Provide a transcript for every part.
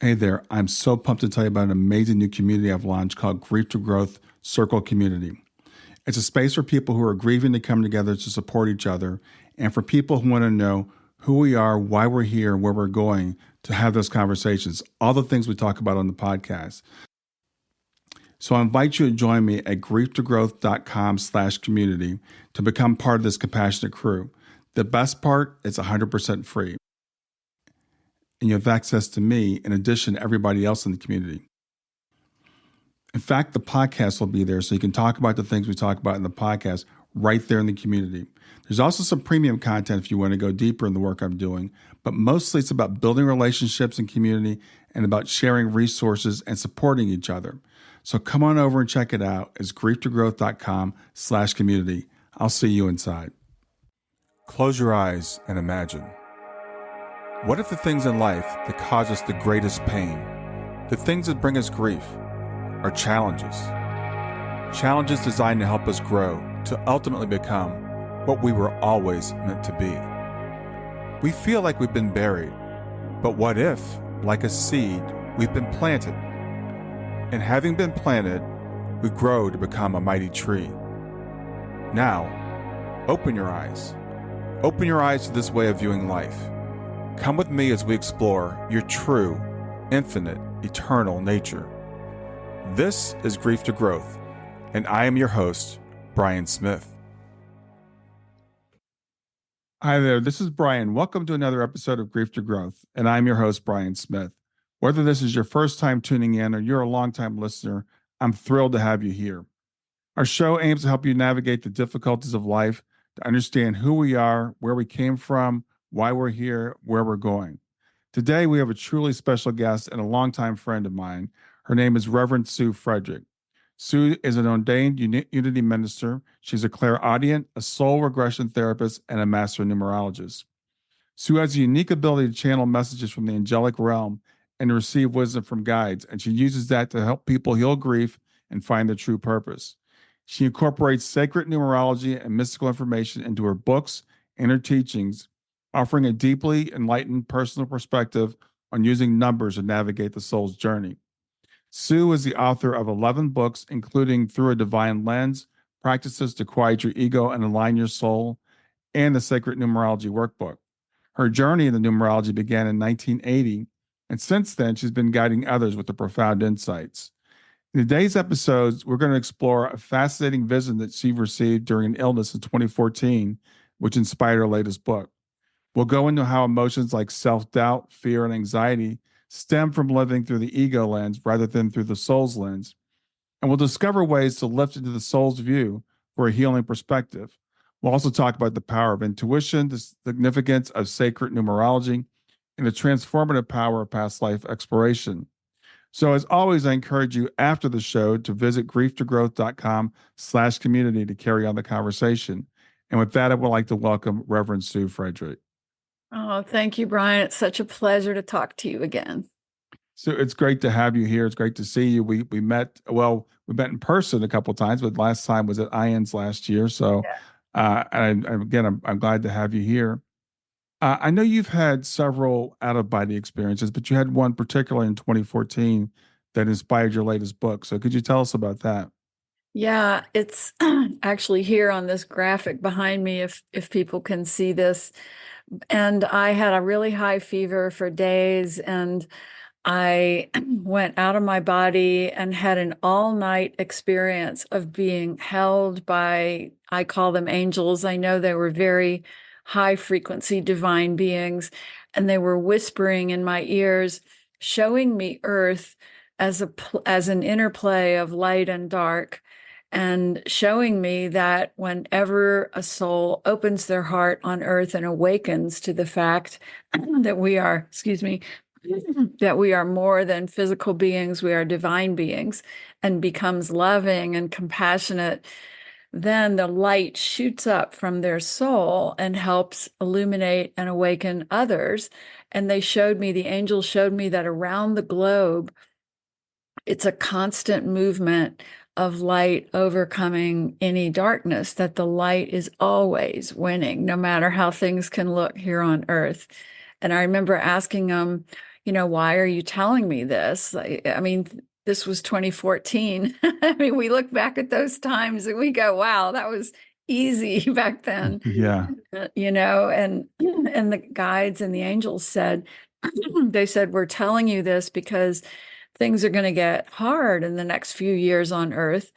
Hey there, I'm so pumped to tell you about an amazing new community I've launched called Grief to Growth Circle Community. It's a space for people who are grieving to come together to support each other, and for people who want to know who we are, why we're here, and where we're going to have those conversations, all the things we talk about on the podcast. So I invite you to join me at grieftogrowth.com/community to become part of this compassionate crew. The best part, it's 100% free. And you have access to me in addition to everybody else in the community. In fact, the podcast will be there so you can talk about the things we talk about in the podcast right there in the community. There's also some premium content if you want to go deeper in the work I'm doing, but mostly it's about building relationships and community and about sharing resources and supporting each other. So come on over and check it out. It's grieftogrowth.com/community. I'll see you inside. Close your eyes and imagine. What if the things in life that cause us the greatest pain, the things that bring us grief, are challenges? Challenges designed to help us grow, to ultimately become what we were always meant to be. We feel like we've been buried, but what if, like a seed, we've been planted? And having been planted, we grow to become a mighty tree. Now, open your eyes. Open your eyes to this way of viewing life. Come with me as we explore your true, infinite, eternal nature. This is Grief to Growth, and I am your host, Brian Smith. Hi there, this is Brian. Welcome to another episode of Grief to Growth, and I'm your host, Brian Smith. Whether this is your first time tuning in or you're a longtime listener, I'm thrilled to have you here. Our show aims to help you navigate the difficulties of life, to understand who we are, where we came from, why we're here, where we're going. Today, we have a truly special guest and a longtime friend of mine. Her name is Reverend Sue Frederick. Sue is an ordained unity minister. She's a clairaudient, a soul regression therapist, and a master numerologist. Sue has a unique ability to channel messages from the angelic realm and to receive wisdom from guides, and she uses that to help people heal grief and find their true purpose. She incorporates sacred numerology and mystical information into her books and her teachings, offering a deeply enlightened personal perspective on using numbers to navigate the soul's journey. Sue is the author of 11 books, including Through a Divine Lens, Practices to Quiet Your Ego and Align Your Soul, and the Sacred Numerology Workbook. Her journey in the numerology began in 1980, and since then, she's been guiding others with the profound insights. In today's episodes, we're going to explore a fascinating vision that she received during an illness in 2014, which inspired her latest book. We'll go into how emotions like self-doubt, fear, and anxiety stem from living through the ego lens rather than through the soul's lens. And we'll discover ways to lift into the soul's view for a healing perspective. We'll also talk about the power of intuition, the significance of sacred numerology, and the transformative power of past life exploration. So as always, I encourage you after the show to visit grieftogrowth.com/community to carry on the conversation. And with that, I would like to welcome Reverend Sue Frederick. Oh, thank you, Brian. It's such a pleasure to talk to you again. So it's great to have you here. It's great to see you. We met in person a couple of times, but last time was at IANS last year. So and I'm glad to have you here. I know you've had several out-of-body experiences, but you had one particularly in 2014 that inspired your latest book. So could you tell us about that? Yeah, it's actually here on this graphic behind me if people can see this. And I had a really high fever for days, and I went out of my body and had an all-night experience of being held by, I call them angels. I know they were very high-frequency divine beings, and they were whispering in my ears, showing me Earth as an interplay of light and dark, and showing me that whenever a soul opens their heart on Earth and awakens to the fact that we are, that we are more than physical beings, we are divine beings, and becomes loving and compassionate, then the light shoots up from their soul and helps illuminate and awaken others. And the angels showed me that around the globe, it's a constant movement of light overcoming any darkness, that the light is always winning, no matter how things can look here on Earth. And I remember asking them, why are you telling me this? I mean, this was 2014. I mean, we look back at those times and we go, wow, that was easy back then. Yeah. And the guides and the angels said, they said, we're telling you this because things are going to get hard in the next few years on Earth.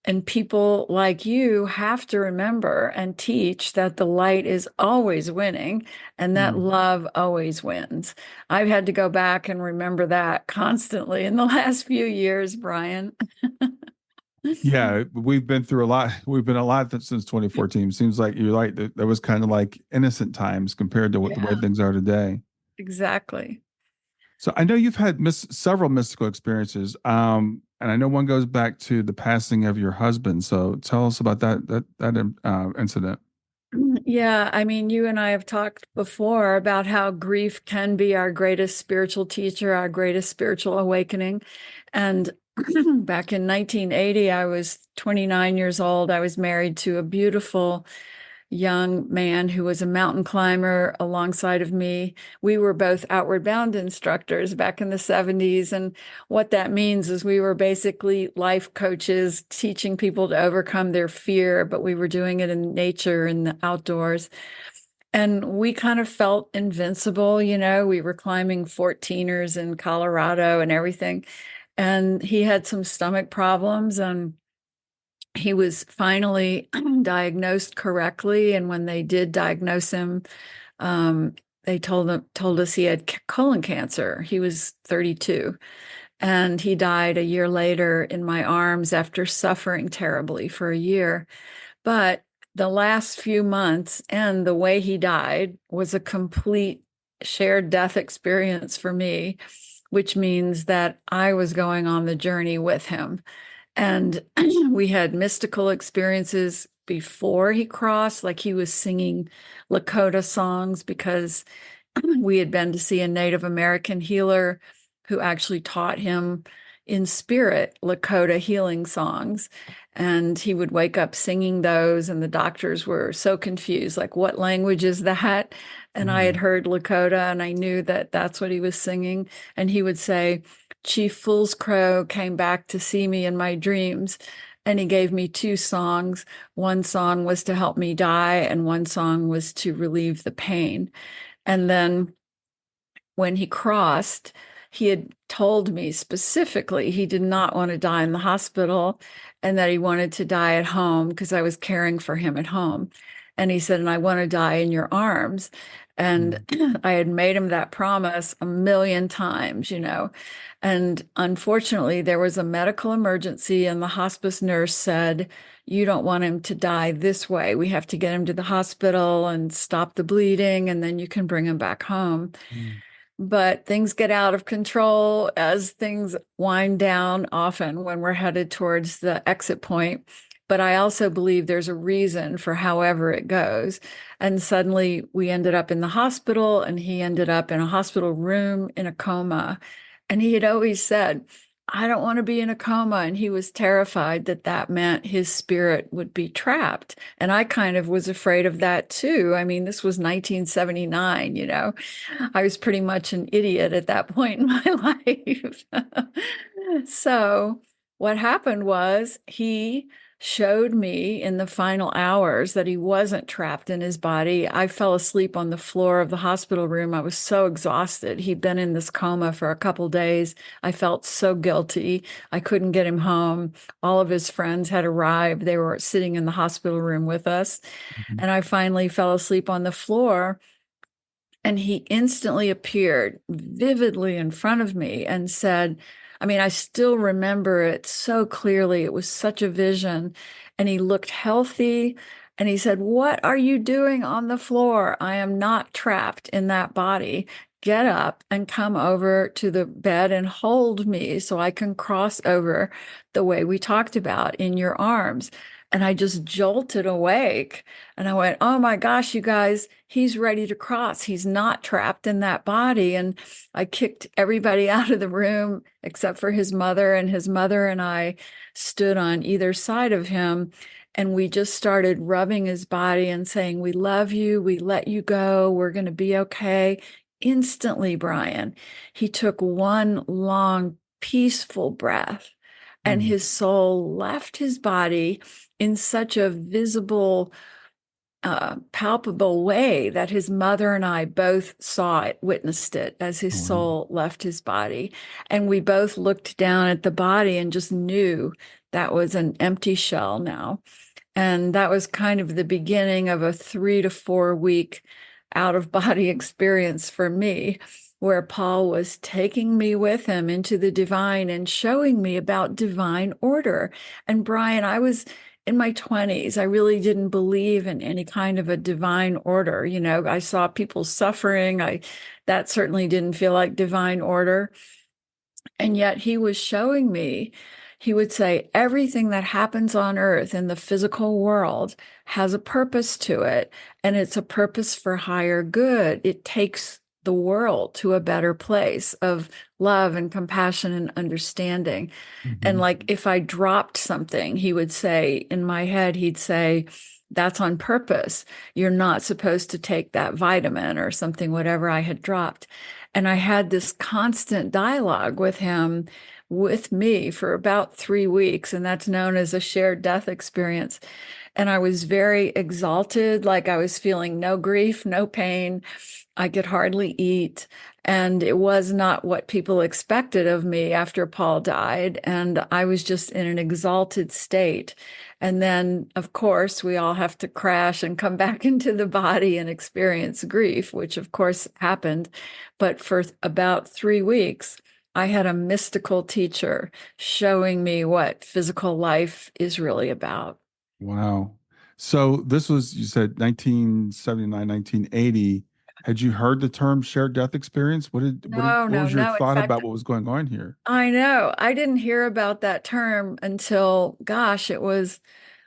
And people like you have to remember and teach that the light is always winning and that love always wins. I've had to go back and remember that constantly in the last few years, Brian. Yeah, we've been through a lot. We've been a lot since 2014. Seems like you're right. That was kind of like innocent times compared to what the way Yeah, things are today. exactly. So I know you've had several mystical experiences, and I know one goes back to the passing of your husband. So tell us about that incident. Yeah, I mean, you and I have talked before about how grief can be our greatest spiritual teacher, our greatest spiritual awakening. And back in 1980, I was 29 years old. I was married to a beautiful young man who was a mountain climber alongside of me. We were both outward bound instructors back in the 70s. And what that means is we were basically life coaches teaching people to overcome their fear, but we were doing it in nature, in the outdoors. And we kind of felt invincible, we were climbing 14ers in Colorado and everything. And he had some stomach problems, and he was finally diagnosed correctly. And when they did diagnose him, they told us he had colon cancer. He was 32, and he died a year later in my arms after suffering terribly for a year. But the last few months and the way he died was a complete shared death experience for me, which means that I was going on the journey with him. And we had mystical experiences before he crossed, like he was singing Lakota songs because we had been to see a Native American healer who actually taught him in spirit Lakota healing songs. And he would wake up singing those, and the doctors were so confused, like, what language is that? And I had heard Lakota, and I knew that that's what he was singing. And he would say, Chief Fool's Crow came back to see me in my dreams. And he gave me two songs. One song was to help me die, and one song was to relieve the pain. And then when he crossed, he had told me specifically he did not want to die in the hospital and that he wanted to die at home because I was caring for him at home. And he said, and I want to die in your arms. And I had made him that promise a million times, And unfortunately, there was a medical emergency, and the hospice nurse said, you don't want him to die this way. We have to get him to the hospital and stop the bleeding, and then you can bring him back home. But things get out of control as things wind down, often when we're headed towards the exit point. But I also believe there's a reason for however it goes. And suddenly we ended up in the hospital, and he ended up in a hospital room in a coma. And he had always said, I don't want to be in a coma. And he was terrified that that meant his spirit would be trapped. And I kind of was afraid of that too. I mean, this was 1979, I was pretty much an idiot at that point in my life. So what happened was he showed me in the final hours that he wasn't trapped in his body. I fell asleep on the floor of the hospital room. I was so exhausted. He'd been in this coma for a couple days. I felt so guilty. I couldn't get him home. All of his friends had arrived. They were sitting in the hospital room with us. And I finally fell asleep on the floor. And he instantly appeared vividly in front of me and said, I mean, I still remember it so clearly. It was such a vision. And he looked healthy. And he said, what are you doing on the floor? I am not trapped in that body. Get up and come over to the bed and hold me so I can cross over the way we talked about in your arms. And I just jolted awake. And I went, oh my gosh, you guys, he's ready to cross. He's not trapped in that body. And I kicked everybody out of the room except for his mother. And his mother and I stood on either side of him. And we just started rubbing his body and saying, we love you. We let you go. We're going to be okay. instantly, Brian, he took one long, peaceful breath, and Mm. his soul left his body in such a visible, palpable way that his mother and I both saw it, witnessed it as his Oh, wow. soul left his body. And we both looked down at the body and just knew that was an empty shell now. And that was kind of the beginning of a 3 to 4 week out of body experience for me, where Paul was taking me with him into the divine and showing me about divine order. And Brian, I was in my 20s. I really didn't believe in any kind of a divine order. You know, I saw people suffering. That certainly didn't feel like divine order. And yet he was showing me, he would say, everything that happens on earth in the physical world has a purpose to it, and it's a purpose for higher good. It takes the world to a better place of love and compassion and understanding. And Mhm. like if I dropped something, he would say, in my head, he'd say, that's on purpose. You're not supposed to take that vitamin or something, whatever I had dropped. And I had this constant dialogue with him, with me for about 3 weeks. And that's known as a shared death experience. And I was very exalted, like I was feeling no grief, no pain. I could hardly eat. And it was not what people expected of me after Paul died. And I was just in an exalted state. And then, of course, we all have to crash and come back into the body and experience grief, which of course happened. But for about 3 weeks, I had a mystical teacher showing me what physical life is really about. Wow. So this was, you said 1979, 1980. Had you heard the term shared death experience? No, What no, was your no. In thought fact, about what was going on here? I know. I didn't hear about that term until, gosh, it was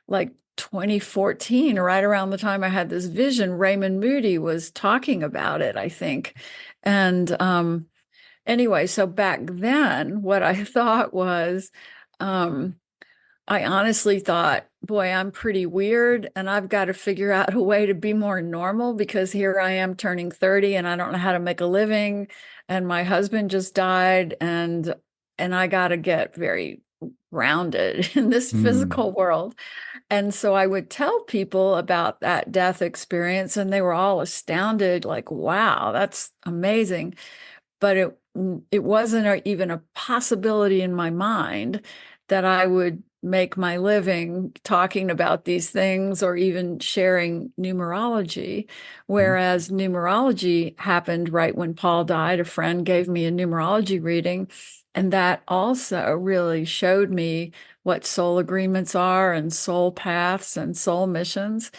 like 2014, right around the time I had this vision. Raymond Moody was talking about it, I think. And anyway, so back then, what I thought was, um, I honestly thought, boy, I'm pretty weird and I've got to figure out a way to be more normal because here I am turning 30 and I don't know how to make a living and my husband just died and I got to get very grounded in this Hmm. physical world. And so I would tell people about that death experience and they were all astounded like, wow, that's amazing, but it wasn't even a possibility in my mind that I would make my living talking about these things or even sharing numerology. Whereas numerology happened right when Paul died. A friend gave me a numerology reading, and that also really showed me what soul agreements are and soul paths and soul missions.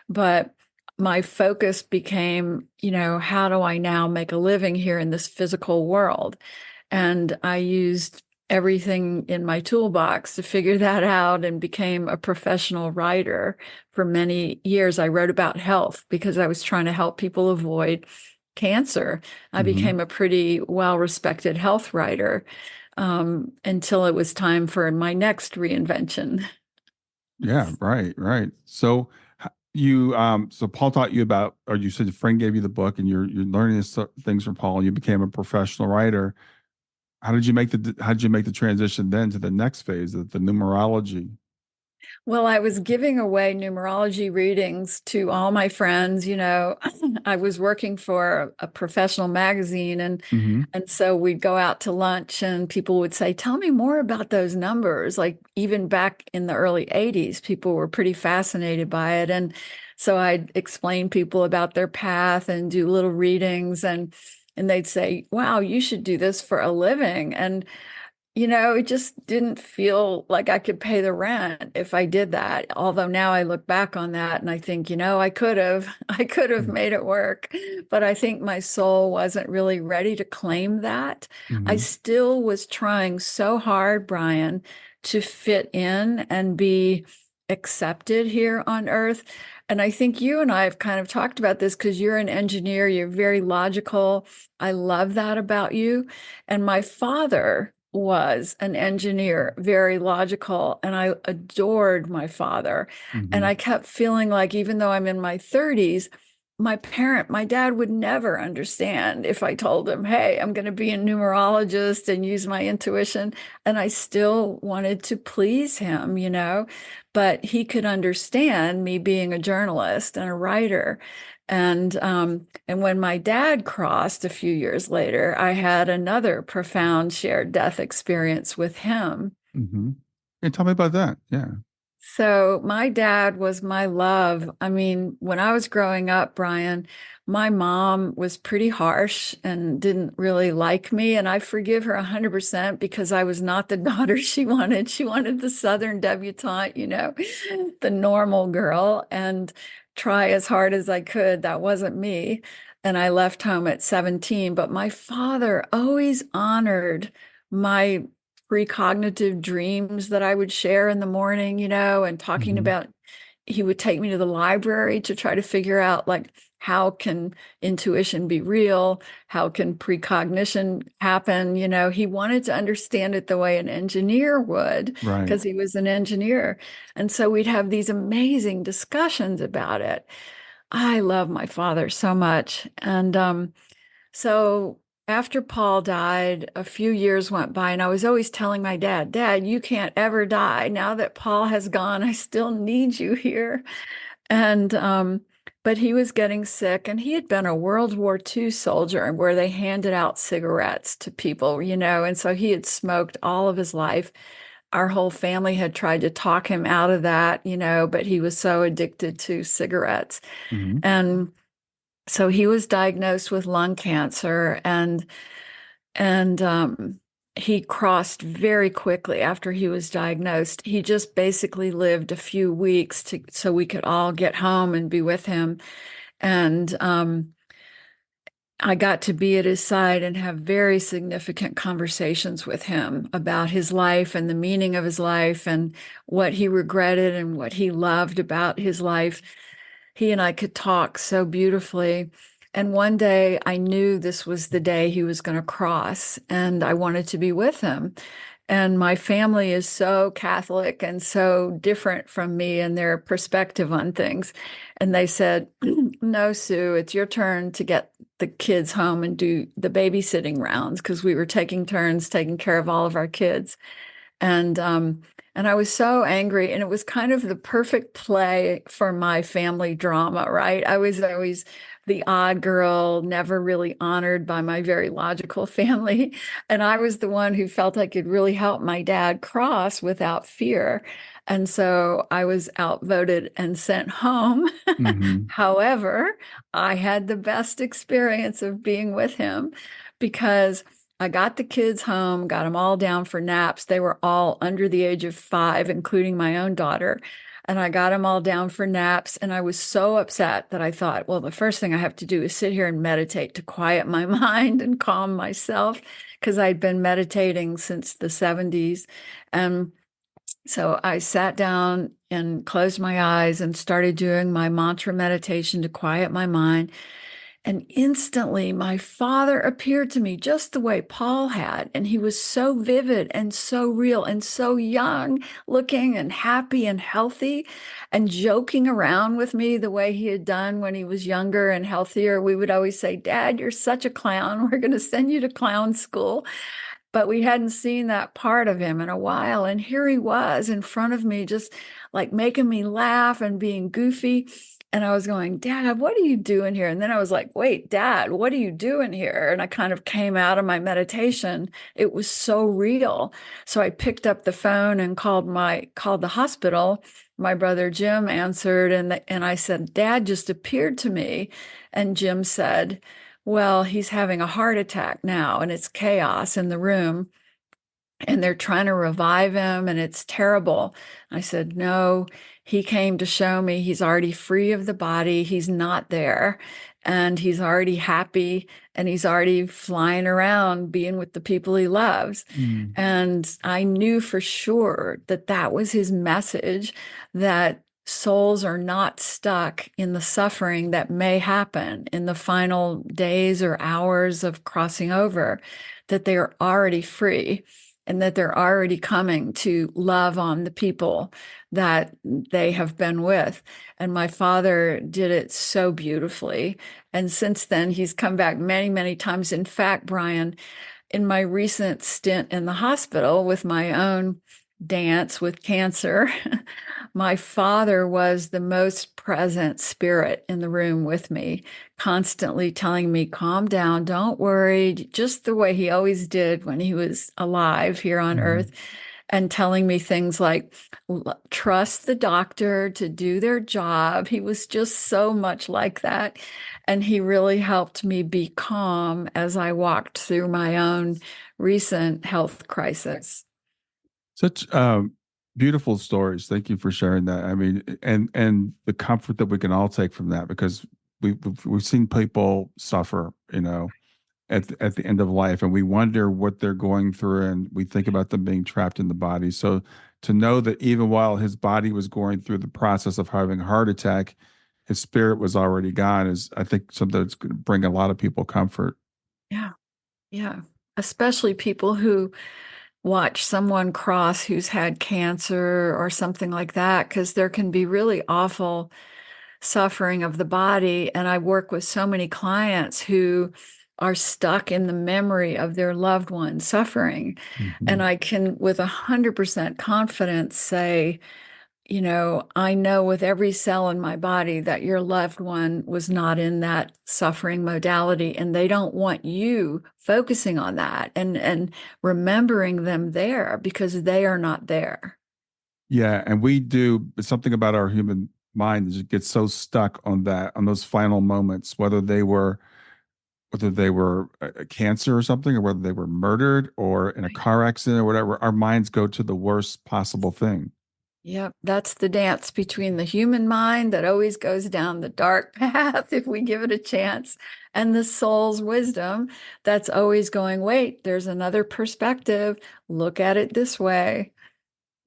But my focus became, how do I now make a living here in this physical world? And I used everything in my toolbox to figure that out and became a professional writer for many years. I wrote about health because I was trying to help people avoid cancer. I Hmm. became a pretty well-respected health writer until it was time for my next reinvention. Yeah, right, right. So so Paul taught you about, or you said a friend gave you the book, and you're learning things from Paul. You became a professional writer. How did you make the transition then to the next phase, the numerology? Well, I was giving away numerology readings to all my friends. I was working for a professional magazine Hmm. and so we'd go out to lunch and people would say, "Tell me more about those numbers." Like even back in the early 80s, people were pretty fascinated by it. And so I'd explain people about their path and do little readings and they'd say, "Wow, you should do this for a living." And it just didn't feel like I could pay the rent if I did that. Although now I look back on that and I think, I could have, I could have made it work. But I think my soul wasn't really ready to claim that. I Hmm. still was trying so hard, Brian, to fit in and be accepted here on earth. And I think you and I have kind of talked about this because you're an engineer, you're very logical. I love that about you. And my father was an engineer, very logical, and I adored my father. And Hmm. I kept feeling like, even though I'm in my 30s, my dad would never understand if I told him, hey, I'm going to be a numerologist and use my intuition. And I still wanted to please him, but he could understand me being a journalist and a writer. And when my dad crossed a few years later, I had another profound shared death experience with him. Mm-hmm. Yeah, tell me about that. Yeah. So my dad was my love. I mean, when I was growing up, Brian, my mom was pretty harsh and didn't really like me. And I forgive her 100% because I was not the daughter she wanted. She wanted the Southern debutante, the normal girl, and try as hard as I could. That wasn't me. And I left home at 17. But my father always honored my precognitive dreams that I would share in the morning, and talking Mm-hmm. about, he would take me to the library to try to figure out, like, how can intuition be real? How can precognition happen? He wanted to understand it the way an engineer would, Right. because he was an engineer. And so we'd have these amazing discussions about it. I love my father so much. So after Paul died, a few years went by, and I was always telling my dad, Dad, you can't ever die. Now that Paul has gone, I still need you here. And but he was getting sick, and he had been a World War II soldier where they handed out cigarettes to people, and so he had smoked all of his life. Our whole family had tried to talk him out of that, but he was so addicted to cigarettes. Mm-hmm. And so he was diagnosed with lung cancer, and he crossed very quickly after he was diagnosed. He just basically lived a few weeks so we could all get home and be with him. And I got to be at his side and have very significant conversations with him about his life and the meaning of his life and what he regretted and what he loved about his life. He and I could talk so beautifully. And one day I knew this was the day he was going to cross, and I wanted to be with him. And my family is so Catholic and so different from me and their perspective on things. And they said, No, Sue, it's your turn to get the kids home and do the babysitting rounds, because we were taking turns taking care of all of our kids. And I was so angry, and it was kind of the perfect play for my family drama, right? I was always the odd girl, never really honored by my very logical family. And I was the one who felt I could really help my dad cross without fear. And so I was outvoted and sent home. Mm-hmm. However, I had the best experience of being with him, because I got the kids home, got them all down for naps. They were all under the age of 5, including my own daughter. And I got them all down for naps. And I was so upset that I thought, well, the first thing I have to do is sit here and meditate to quiet my mind and calm myself, because I'd been meditating since the 70s. And so I sat down and closed my eyes and started doing my mantra meditation to quiet my mind. And instantly, my father appeared to me just the way Paul had. And he was so vivid and so real and so young looking and happy and healthy and joking around with me the way he had done when he was younger and healthier. We would always say, Dad, you're such a clown. We're going to send you to clown school. But we hadn't seen that part of him in a while. And here he was in front of me, just like making me laugh and being goofy. And I was going, Dad, what are you doing here? And then I was like, wait, Dad, what are you doing here? And I kind of came out of my meditation. It was so real. So I picked up the phone and called the hospital. My brother Jim answered, and I said, Dad just appeared to me. And Jim said, well, he's having a heart attack now, and it's chaos in the room, and they're trying to revive him, and it's terrible. I said, no, he came to show me he's already free of the body. He's not there, and he's already happy, and he's already flying around being with the people he loves. Mm. And I knew for sure that that was his message, that souls are not stuck in the suffering that may happen in the final days or hours of crossing over, that they are already free. and that they're already coming to love on the people that they have been with. And my father did it so beautifully. And since then, he's come back many, many times. In fact, Brian, in my recent stint in the hospital with my own dance with cancer, my father was the most present spirit in the room with me, constantly telling me, calm down, don't worry, just the way he always did when he was alive here on earth, and telling me things like, trust the doctor to do their job. He was just so much like that. And he really helped me be calm as I walked through my own recent health crisis. Such beautiful stories. Thank you for sharing that. I mean, and the comfort that we can all take from that, because we've seen people suffer, at the end of life, and we wonder what they're going through, and we think about them being trapped in the body. So to know that even while his body was going through the process of having a heart attack, his spirit was already gone is, I think, something that's going to bring a lot of people comfort. Yeah. Yeah. Especially people who watch someone cross who's had cancer or something like that, because there can be really awful suffering of the body. And I work with so many clients who are stuck in the memory of their loved one suffering. And Mhm. I can, with 100% confidence, say, I know with every cell in my body that your loved one was not in that suffering modality, and they don't want you focusing on that and remembering them there because they are not there. Yeah, and we do something about our human mind is it gets so stuck on that, on those final moments, whether they were a cancer or something, or whether they were murdered or in a car accident or whatever. Our minds go to the worst possible thing. Yep, that's the dance between the human mind that always goes down the dark path if we give it a chance, and the soul's wisdom that's always going, wait, there's another perspective. Look at it this way.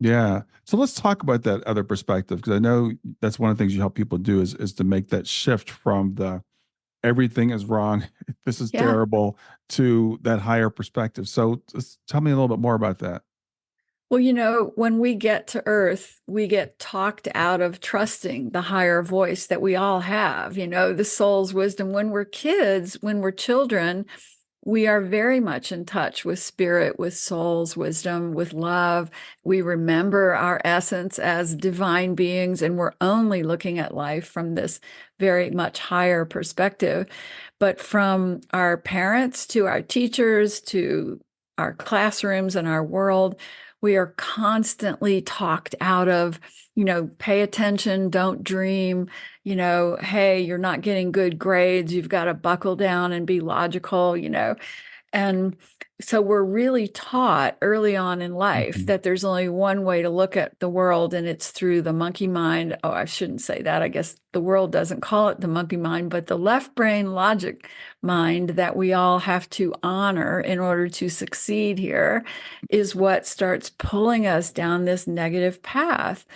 Yeah. So let's talk about that other perspective, because I know that's one of the things you help people do is to make that shift from the everything is wrong, this is Yeah. terrible, to that higher perspective. So just tell me a little bit more about that. Well, when we get to Earth, we get talked out of trusting the higher voice that we all have, the soul's wisdom. When we're kids, when we're children, we are very much in touch with spirit, with soul's wisdom, with love. We remember our essence as divine beings, and we're only looking at life from this very much higher perspective. But from our parents to our teachers to our classrooms and our world, we are constantly talked out of, pay attention, don't dream, hey, you're not getting good grades, you've got to buckle down and be logical, and so we're really taught early on in life Mhm. that there's only one way to look at the world, and it's through the monkey mind. Oh, I shouldn't say that. I guess the world doesn't call it the monkey mind, but the left brain logic mind that we all have to honor in order to succeed here is what starts pulling us down this negative path.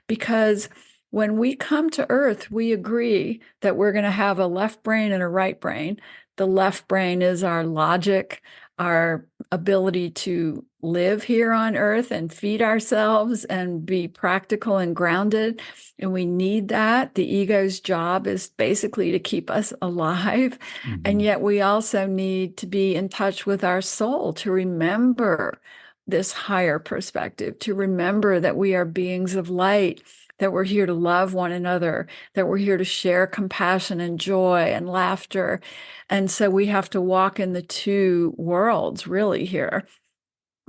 Because when we come to Earth, we agree that we're going to have a left brain and a right brain. The left brain is our logic, our ability to live here on earth and feed ourselves and be practical and grounded. And we need that. The ego's job is basically to keep us alive. And Mhm. yet we also need to be in touch with our soul to remember this higher perspective, to remember that we are beings of light, that we're here to love one another, that we're here to share compassion and joy and laughter. And so we have to walk in the two worlds really here.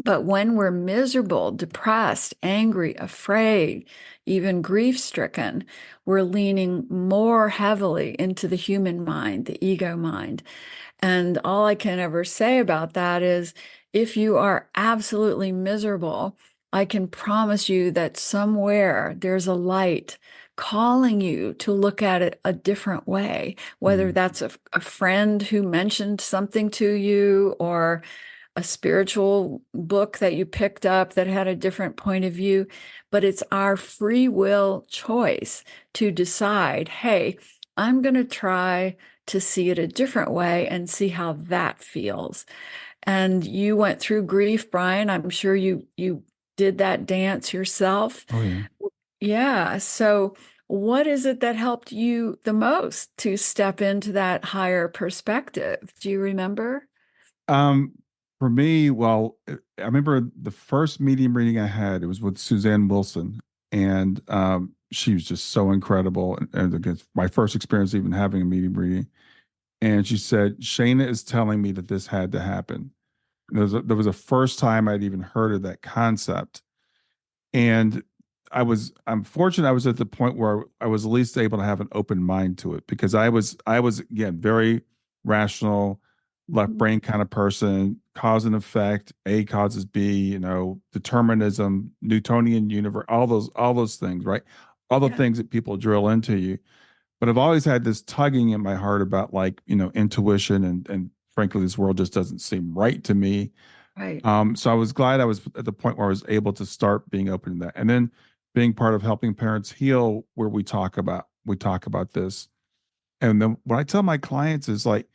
But when we're miserable, depressed, angry, afraid, even grief stricken, we're leaning more heavily into the human mind, the ego mind. And all I can ever say about that is if you are absolutely miserable, I can promise you that somewhere there's a light calling you to look at it a different way, whether Mhm. that's a friend who mentioned something to you or a spiritual book that you picked up that had a different point of view. But it's our free will choice to decide, hey, I'm going to try to see it a different way and see how that feels. And you went through grief, Brian. I'm sure you did that dance yourself. Oh yeah. Yeah. So what is it that helped you the most to step into that higher perspective? Do you remember? Um, for me, well, I remember the first medium reading I had, it was with Suzanne Wilson, and she was just so incredible. And again, my first experience even having a medium reading. And she said, Shayna is telling me that this had to happen. There was a first time I'd even heard of that concept. And I'm fortunate I was at the point where I was at least able to have an open mind to it, because I was again very rational, left Mhm. brain kind of person, cause and effect, A causes B, determinism, Newtonian universe, all those things, right? All the Yeah. things that people drill into you. But I've always had this tugging in my heart about, like, intuition, and frankly, this world just doesn't seem right to me. Right. So I was glad I was at the point where I was able to start being open to that, and then being part of helping parents heal, where we talk about this. And then what I tell my clients is, like,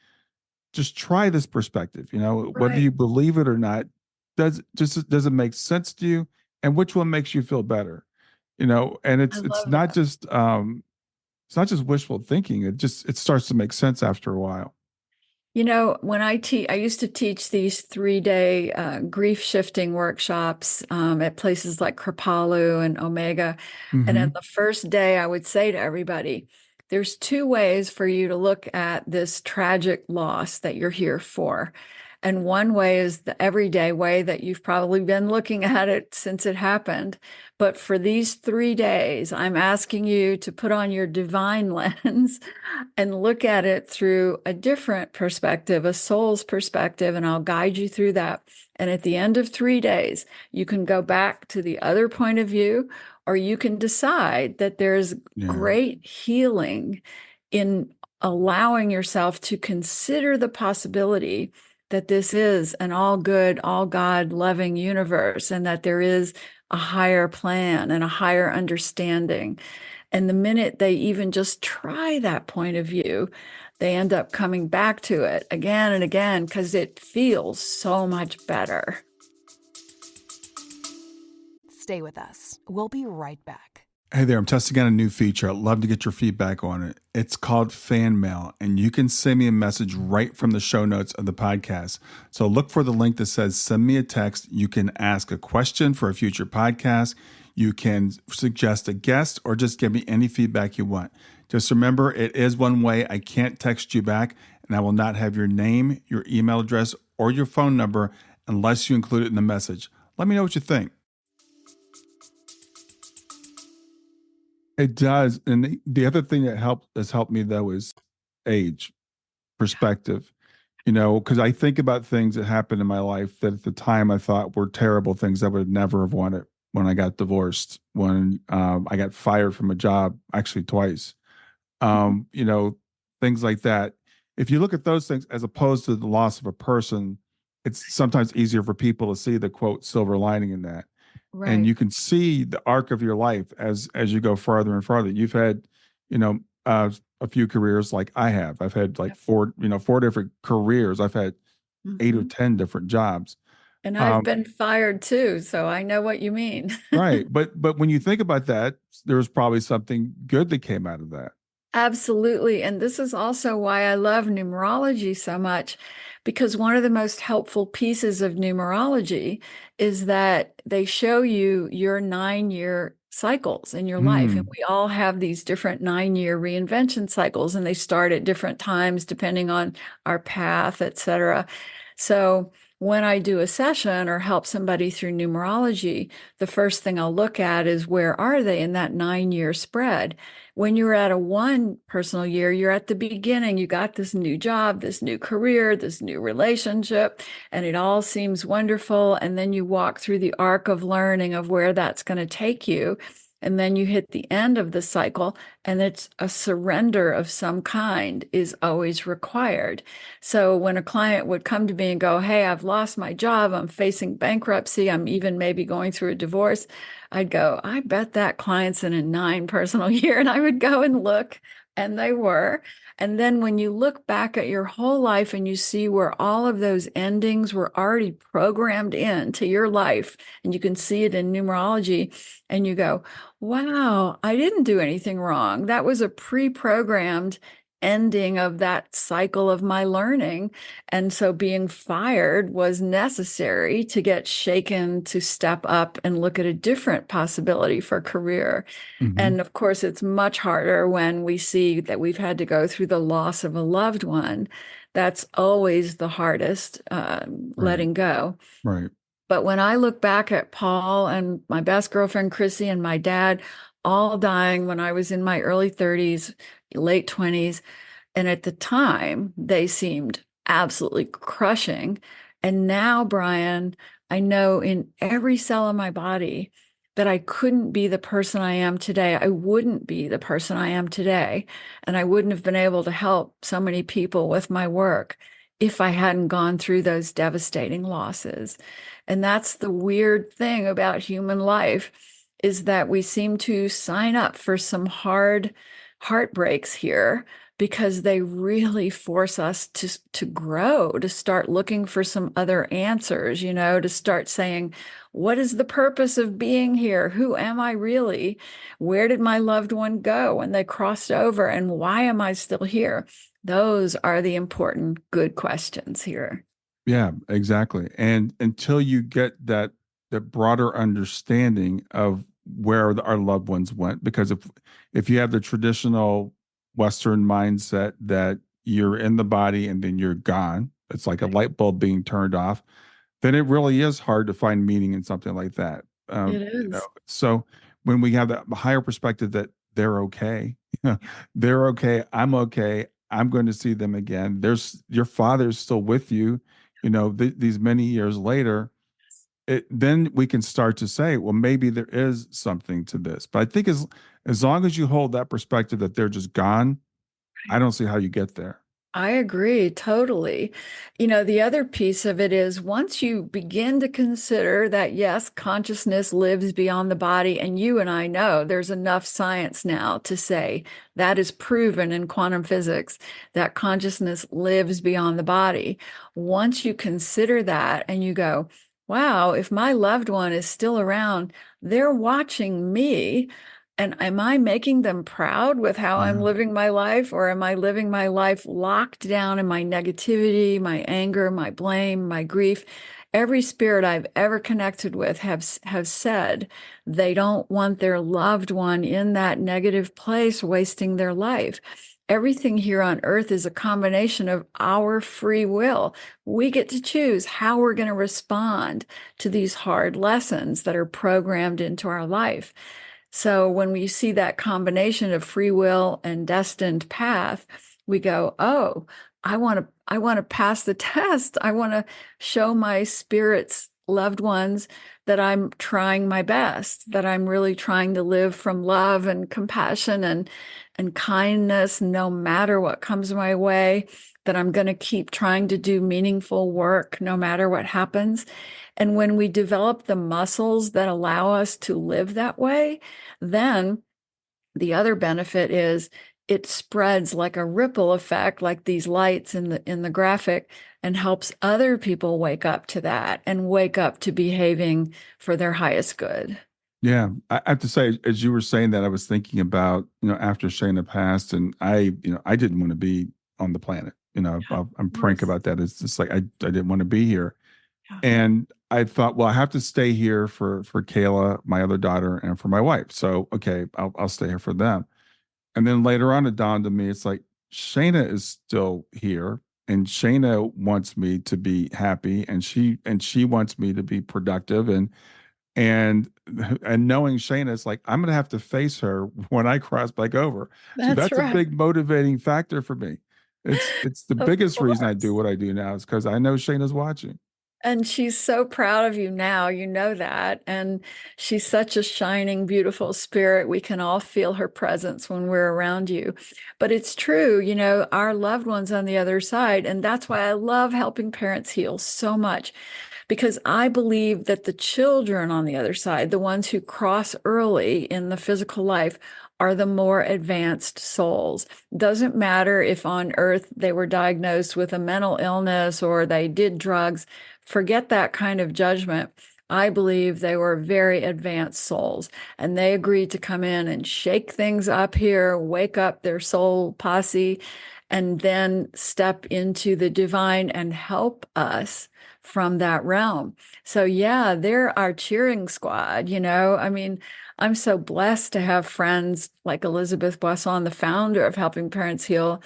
just try this perspective. Whether Right. you believe it or not, does it make sense to you, and which one makes you feel better? And I it's love not that. just wishful thinking. It starts to make sense after a while. When I used to teach these 3-day grief shifting workshops at places like Kripalu and Omega. And at Hmm. the first day, I would say to everybody, there's two ways for you to look at this tragic loss that you're here for. And one way is the everyday way that you've probably been looking at it since it happened. But for these 3 days, I'm asking you to put on your divine lens and look at it through a different perspective, a soul's perspective, and I'll guide you through that. And at the end of 3 days, you can go back to the other point of view, or you can decide that there's Yeah. great healing in allowing yourself to consider the possibility that this is an all good, all God loving universe, and that there is a higher plan and a higher understanding. And the minute they even just try that point of view, they end up coming back to it again and again because it feels so much better. Stay with us. We'll be right back. Hey there, I'm testing out a new feature. I'd love to get your feedback on it. It's called Fan Mail, and you can send me a message right from the show notes of the podcast. So look for the link that says send me a text. You can ask a question for a future podcast. You can suggest a guest, or just give me any feedback you want. Just remember, it is one way. I can't text you back, and I will not have your name, your email address, or your phone number unless you include it in the message. Let me know what you think. It does. And the other thing that has helped me, though, is age, perspective. Because I think about things that happened in my life that at the time I thought were terrible things I would never have wanted. When I got divorced, when I got fired from a job, actually twice, things like that. If you look at those things as opposed to the loss of a person, it's sometimes easier for people to see the quote silver lining in that, and Right. you can see the arc of your life as you go farther and farther. You've had, you know, a few careers like I have. I've had like Yep. four different careers. I've had 8 or Mhm. 10 different jobs. And I've Um, been fired too, so I know what you mean. right, but when you think about that, there was probably something good that came out of that. Absolutely. And this is also why I love numerology so much, because one of the most helpful pieces of numerology is that they show you your 9-year cycles in your life. And Mm, we all have these different 9-year reinvention cycles, and they start at different times depending on our path, etc. So when I do a session or help somebody through numerology, the first thing I'll look at is where are they in that 9-year spread. When you're at a one personal year, you're at the beginning. You got this new job, this new career, this new relationship, and it all seems wonderful. And then you walk through the arc of learning of where that's going to take you. And then you hit the end of the cycle, and it's a surrender of some kind is always required. So when a client would come to me and go, hey, I've lost my job, I'm facing bankruptcy, I'm even maybe going through a divorce, I'd go, I bet that client's in a 9 personal year. And I would go and look And they were. And then when you look back at your whole life and you see where all of those endings were already programmed into your life, and you can see it in numerology, and you go, wow, I didn't do anything wrong. That was a pre-programmed ending of that cycle of my learning. And so being fired was necessary to get shaken to step up and look at a different possibility for career. Mhm. And of course, it's much harder when we see that we've had to go through the loss of a loved one. That's always the hardest, Right. letting go. Right. But when I look back at Paul and my best girlfriend, Chrissy, and my dad, all dying when I was in my early 30s, late 20s, and at the time, they seemed absolutely crushing. And now, Brian, I know in every cell of my body that I couldn't be the person I am today. I wouldn't be the person I am today. And I wouldn't have been able to help so many people with my work if I hadn't gone through those devastating losses. And that's the weird thing about human life is that we seem to sign up for some hard heartbreaks here because they really force us to grow, to start looking for some other answers, to start saying, what is the purpose of being here? Who am I really? Where did my loved one go when they crossed over? And why am I still here? Those are the important, good questions here. Yeah, exactly. And until you get that broader understanding of where our loved ones went, because if you have the traditional Western mindset that you're in the body and then you're gone, it's like a light bulb being turned off, then it really is hard to find meaning in something like that. It is. So when we have that higher perspective that they're okay, they're okay, I'm okay, I'm going to see them again. There's your father's still with you, these many years later. Then we can start to say, well, maybe there is something to this. But I think as long as you hold that perspective that they're just gone, I don't see how you get there. I agree totally. The other piece of it is once you begin to consider that, yes, consciousness lives beyond the body, and you and I know there's enough science now to say that is proven in quantum physics that consciousness lives beyond the body. Once you consider that and you go, wow, if my loved one is still around, they're watching me. And am I making them proud with how I'm Yeah. living my life, or am I living my life locked down in my negativity, my anger, my blame, my grief? Every spirit I've ever connected with have said they don't want their loved one in that negative place wasting their life. Everything here on earth is a combination of our free will. We get to choose how we're going to respond to these hard lessons that are programmed into our life. So when we see that combination of free will and destined path, we go, oh, I want to pass the test. I want to show my spirit's loved ones that I'm trying my best, that I'm really trying to live from love and compassion and kindness no matter what comes my way, that I'm going to keep trying to do meaningful work no matter what happens. And when we develop the muscles that allow us to live that way, then the other benefit is it spreads like a ripple effect, like these lights in the graphic, and helps other people wake up to that and wake up to behaving for their highest good. Yeah, I have to say, as you were saying that, I was thinking about, after Shayna passed, and I didn't want to be on the planet. I'm Of frank course. about that. It's just like I didn't want to be here, Yeah. and I thought, well, I have to stay here for Kayla, my other daughter, and for my wife. So okay, I'll stay here for them. And then later on, it dawned on me, it's like Shayna is still here, and Shayna wants me to be happy, and she wants me to be productive, and and knowing Shayna, it's like I'm gonna have to face her when I cross back over. So That's that's a right. big motivating factor for me. It's the Of biggest reason I do course. what I do now is because I know Shayna's watching. And she's so proud of you now, you know that. And she's such a shining, beautiful spirit. We can all feel her presence when we're around you. But it's true, our loved ones on the other side. And that's why I love helping parents heal so much, because I believe that the children on the other side, the ones who cross early in the physical life, are the more advanced souls. Doesn't matter if on earth they were diagnosed with a mental illness or they did drugs. Forget that kind of judgment. I believe they were very advanced souls, and they agreed to come in and shake things up here, wake up their soul posse, and then step into the divine and help us from that realm. So yeah, they're our cheering squad, you know. I mean, I'm so blessed to have friends like Elizabeth Boisson, the founder of Helping Parents Heal,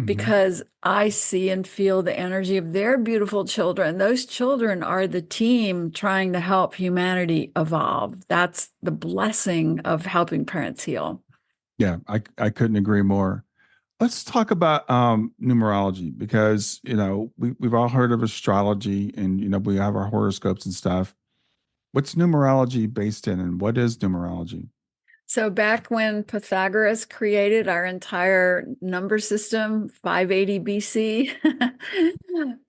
because I see and feel the energy of their beautiful children. Those children are the team trying to help humanity evolve. That's the blessing of Helping Parents Heal. Yeah, I couldn't agree more. Let's talk about numerology, because we've all heard of astrology, and we have our horoscopes and stuff. What's numerology based in, and what is numerology? So back when Pythagoras created our entire number system, 580 BC,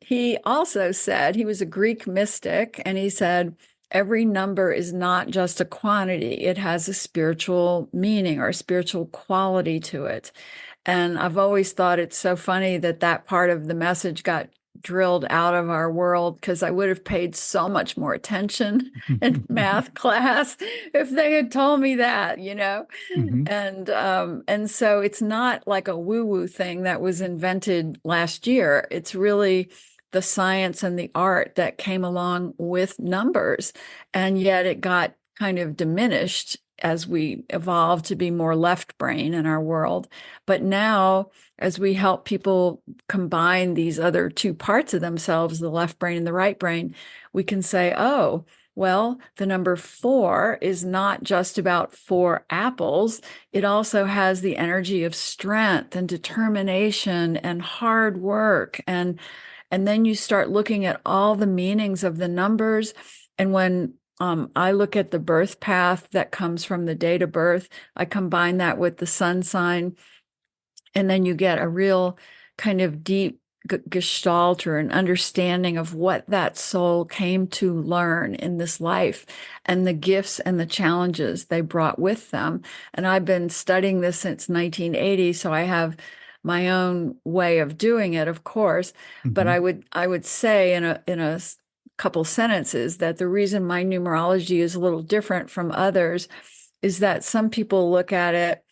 he also said, he was a Greek mystic, and he said, every number is not just a quantity, it has a spiritual meaning or a spiritual quality to it. And I've always thought it's so funny that that part of the message got drilled out of our world, because I would have paid so much more attention in math class if they had told me that, you know. Mhm. And so it's not like a woo-woo thing that was invented last year. It's really the science and the art that came along with numbers, and yet it got kind of diminished as we evolved to be more left brain in our world. But now, as we help people combine these other two parts of themselves, the left brain and the right brain, we can say, oh, well, the number 4 is not just about 4 apples. It also has the energy of strength and determination and hard work. And then you start looking at all the meanings of the numbers. And when I look at the birth path that comes from the date of birth, I combine that with the sun sign, and then you get a real kind of deep gestalt or an understanding of what that soul came to learn in this life and the gifts and the challenges they brought with them. And I've been studying this since 1980, so I have my own way of doing it, of course. But I would say in a couple sentences that the reason my numerology is a little different from others is that some people look at it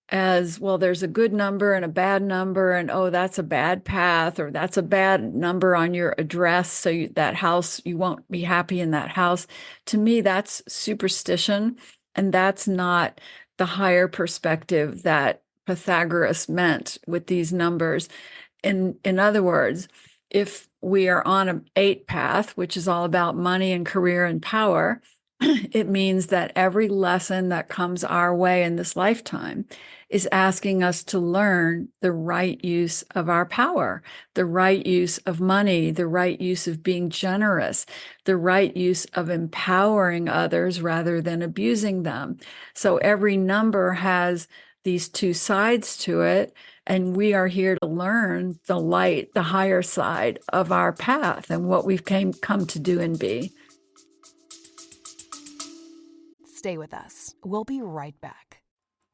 as, well, there's a good number and a bad number, and oh, that's a bad path, or that's a bad number on your address, so that house, you won't be happy in that house. To me, that's superstition, and that's not the higher perspective that Pythagoras meant with these numbers. In other words, if we are on an 8 path, which is all about money and career and power, it means that every lesson that comes our way in this lifetime is asking us to learn the right use of our power, the right use of money, the right use of being generous, the right use of empowering others rather than abusing them. So every number has these two sides to it, and we are here to learn the light, the higher side of our path and what we've come to do and be. Stay with us. We'll be right back.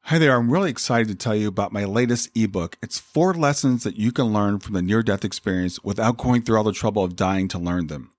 Hi there. I'm really excited to tell you about my latest ebook. It's 4 lessons that you can learn from the near-death experience without going through all the trouble of dying to learn them.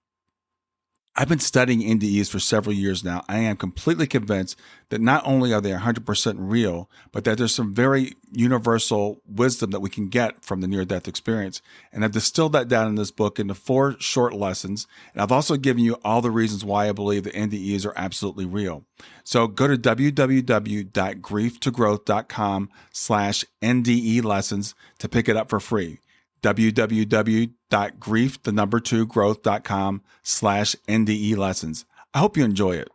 I've been studying NDEs for several years now. I am completely convinced that not only are they 100% real, but that there's some very universal wisdom that we can get from the near-death experience. And I've distilled that down in this book into 4 short lessons. And I've also given you all the reasons why I believe that NDEs are absolutely real. So go to www.grieftogrowth.com/NDE lessons to pick it up for free. www.growth.com/NDE lessons. I hope you enjoy it.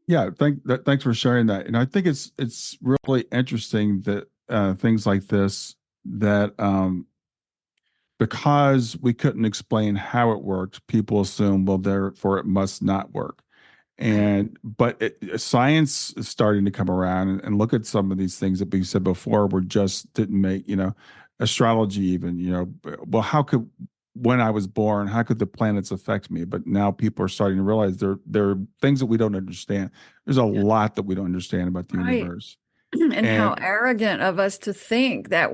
Yeah, thanks for sharing that. And I think it's really interesting that things like this, that because we couldn't explain how it worked, people assume, well, therefore it must not work. But science is starting to come around and look at some of these things that we said before were just didn't make, astrology even, well, when I was born, how could the planets affect me? But now people are starting to realize there are things that we don't understand. There's a lot that we don't understand about the Right. universe. And how And arrogant of us to think that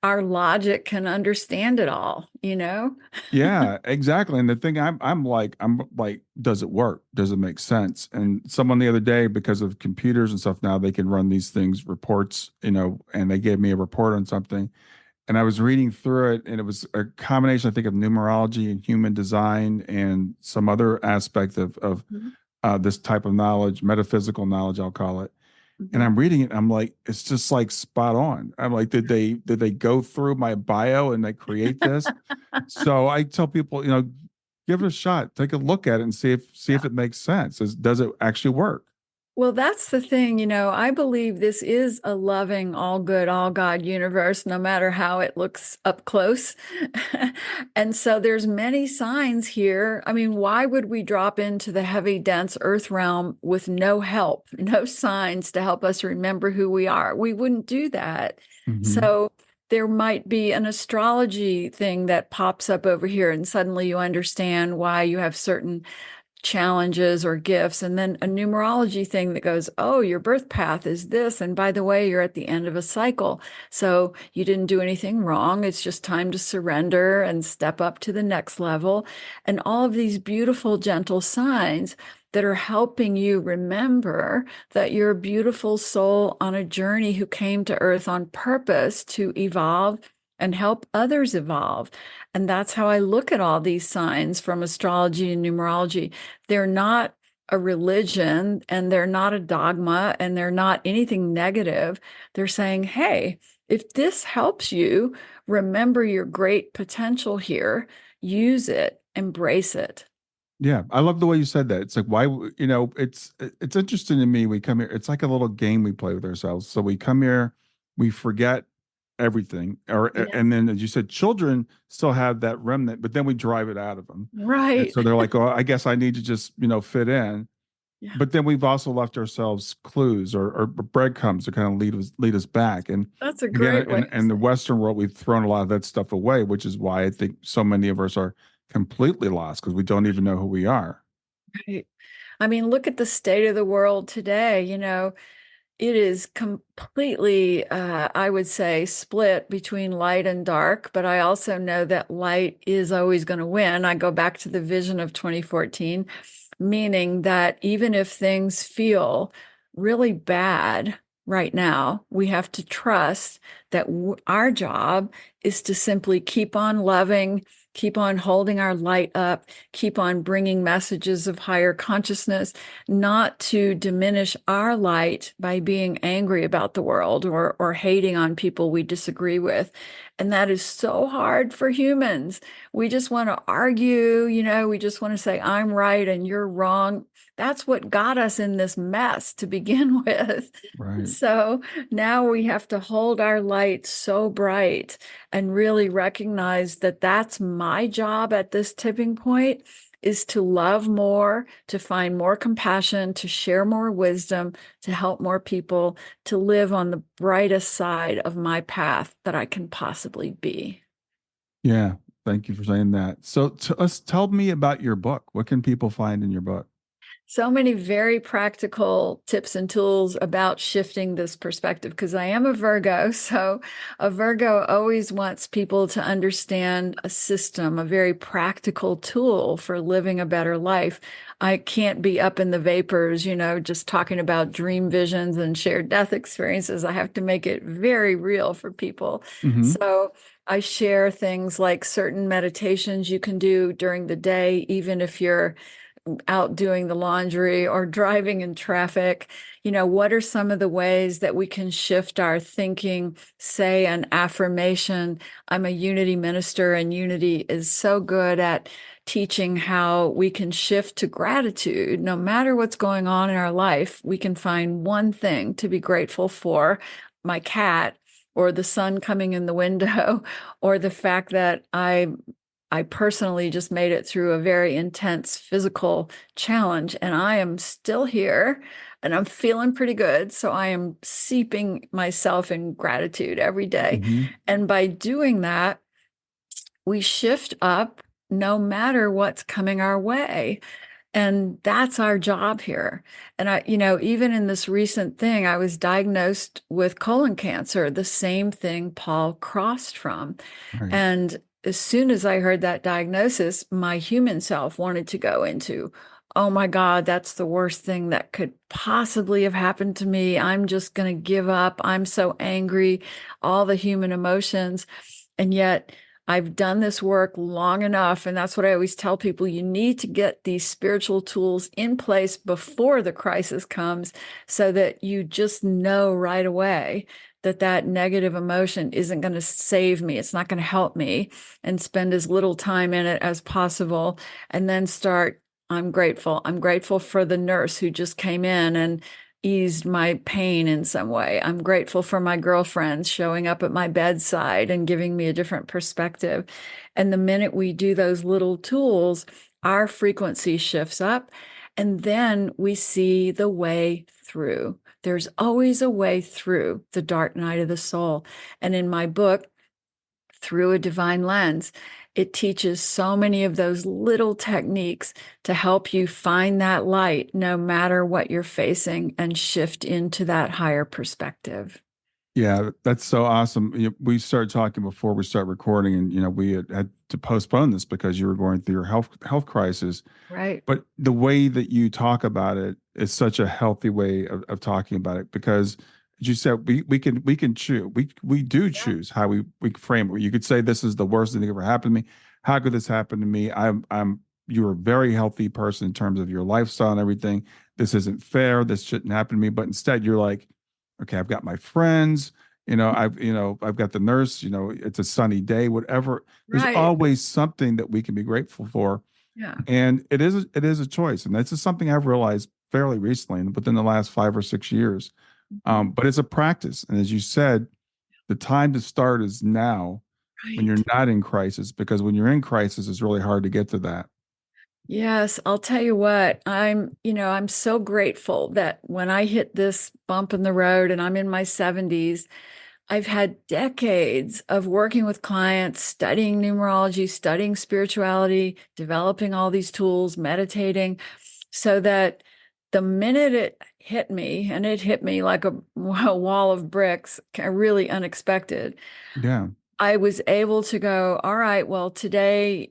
our logic can understand it all, yeah, exactly. And the thing I'm like, does it work? Does it make sense? And someone the other day, because of computers and stuff now, they can run these things, reports, and they gave me a report on something. And I was reading through it, and it was a combination, I think, of numerology and human design and some other aspect of Mhm. this type of knowledge, metaphysical knowledge, I'll call it. And Mhm. I'm reading it, and I'm like, it's just like spot on. I'm like, did they go through my bio and they create this? So I tell people, give it a shot, take a look at it, and see if Yeah. it makes sense. Does it actually work? Well, that's the thing, I believe this is a loving, all good, all God universe, no matter how it looks up close. And so there's many signs here. I mean, why would we drop into the heavy, dense earth realm with no help, no signs to help us remember who we are? We wouldn't do that. Hmm. So there might be an astrology thing that pops up over here, and suddenly you understand why you have certain challenges or gifts, and then a numerology thing that goes, oh, your birth path is this, and by the way, you're at the end of a cycle, so you didn't do anything wrong, it's just time to surrender and step up to the next level. And all of these beautiful gentle signs that are helping you remember that you're a beautiful soul on a journey who came to earth on purpose to evolve and help others evolve. And that's how I look at all these signs from astrology and numerology. They're not a religion, and they're not a dogma, and they're not anything negative. They're saying, hey, if this helps you remember your great potential here, use it, embrace it. Yeah, I love the way you said that. It's like, why, it's interesting to me. We come here, it's like a little game we play with ourselves. So we come here, we forget everything, Yeah. and then, as you said, children still have that remnant, but then we drive it out of them. And Right. so they're like, oh, I guess I need to just, fit in. Yeah. But then we've also left ourselves clues or breadcrumbs to kind of lead us back. And That's a again, great way to in the say it. Western world, we've thrown a lot of that stuff away, which is why I think so many of us are completely lost because we don't even know who we are. Right. I mean, look at the state of the world today. It is completely, I would say, split between light and dark, but I also know that light is always going to win. I go back to the vision of 2014, meaning that even if things feel really bad right now, we have to trust that our job is to simply keep on loving, keep on holding our light up, keep on bringing messages of higher consciousness, not to diminish our light by being angry about the world or hating on people we disagree with. And that is so hard for humans. We just want to argue, we just want to say, I'm right and you're wrong. That's what got us in this mess to begin with. Right. So now we have to hold our light so bright and really recognize that that's my job at this tipping point, is to love more, to find more compassion, to share more wisdom, to help more people, to live on the brightest side of my path that I can possibly be. Yeah. Thank you for saying that. So tell me about your book. What can people find in your book? So many very practical tips and tools about shifting this perspective, because I am a Virgo. So a Virgo always wants people to understand a system, a very practical tool for living a better life. I can't be up in the vapors, just talking about dream visions and shared death experiences. I have to make it very real for people. Hmm. So I share things like certain meditations you can do during the day, even if you're out doing the laundry or driving in traffic. What are some of the ways that we can shift our thinking, say an affirmation? I'm a unity minister, and unity is so good at teaching how we can shift to gratitude. No matter what's going on in our life, we can find one thing to be grateful for. My cat, or the sun coming in the window, or the fact that I I personally just made it through a very intense physical challenge, and I am still here and I'm feeling pretty good. So I am seeping myself in gratitude every day. Mhm. And by doing that, we shift up no matter what's coming our way. And that's our job here. And even in this recent thing, I was diagnosed with colon cancer, the same thing Paul crossed from. Right. And as soon as I heard that diagnosis, my human self wanted to go into, oh my God, that's the worst thing that could possibly have happened to me. I'm just going to give up. I'm so angry, all the human emotions. And yet, I've done this work long enough. And that's what I always tell people. You need to get these spiritual tools in place before the crisis comes so that you just know right away that that negative emotion isn't going to save me. It's not going to help me, and spend as little time in it as possible. And then start, I'm grateful. I'm grateful for the nurse who just came in and eased my pain in some way. I'm grateful for my girlfriends showing up at my bedside and giving me a different perspective. And the minute we do those little tools, our frequency shifts up, and then we see the way through. There's always a way through the dark night of the soul. And in my book, Through a Divine Lens, it teaches so many of those little techniques to help you find that light no matter what you're facing and shift into that higher perspective. Yeah, that's so awesome. We started talking before we start recording, and we had to postpone this because you were going through your health crisis. Right. But the way that you talk about it is such a healthy way of talking about it, because as you said, we can choose. We do Yeah. choose how we frame it. You could say this is the worst thing that ever happened to me. How could this happen to me? You're a very healthy person in terms of your lifestyle and everything. This isn't fair. This shouldn't happen to me. But instead you're like, okay, I've got my friends, I've got the nurse, it's a sunny day, whatever. There's Right. always something that we can be grateful for. Yeah. And it is a choice. And this is something I've realized fairly recently, and within the last 5 or 6 years. Mhm. But it's a practice. And as you said, the time to start is now, when you're Right. not in crisis, because when you're in crisis, it's really hard to get to that. Yes, I'll tell you what, I'm so grateful that when I hit this bump in the road and I'm in my 70s, I've had decades of working with clients, studying numerology, studying spirituality, developing all these tools, meditating, so that the minute it hit me, and it hit me like a wall of bricks, really unexpected, Yeah. I was able to go, all right, well, today,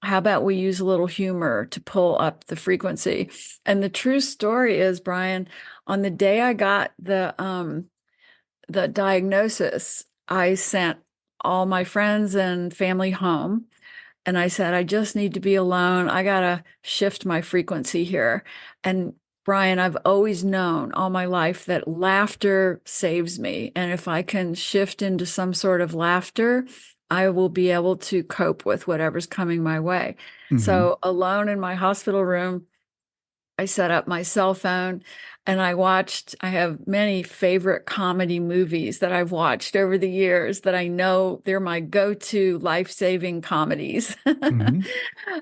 how about we use a little humor to pull up the frequency? And the true story is, Brian, on the day I got the diagnosis, I sent all my friends and family home. And I said, I just need to be alone. I got to shift my frequency here. And Brian, I've always known all my life that laughter saves me. And if I can shift into some sort of laughter, I will be able to cope with whatever's coming my way. Hmm. So, alone in my hospital room, I set up my cell phone and I have many favorite comedy movies that I've watched over the years that I know they're my go-to life-saving comedies. Hmm.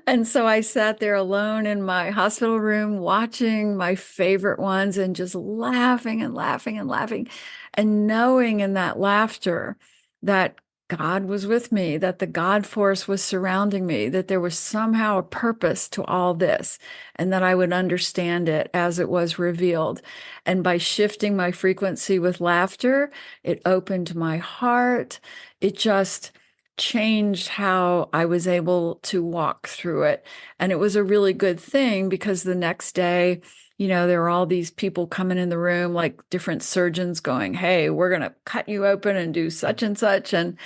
And so I sat there alone in my hospital room watching my favorite ones and just laughing and laughing and laughing, and knowing in that laughter that God was with me, that the God force was surrounding me, that there was somehow a purpose to all this, and that I would understand it as it was revealed. And by shifting my frequency with laughter, it opened my heart. It just changed how I was able to walk through it. And it was a really good thing because the next day, there were all these people coming in the room, like different surgeons going, hey, we're going to cut you open and do such and such. Yeah.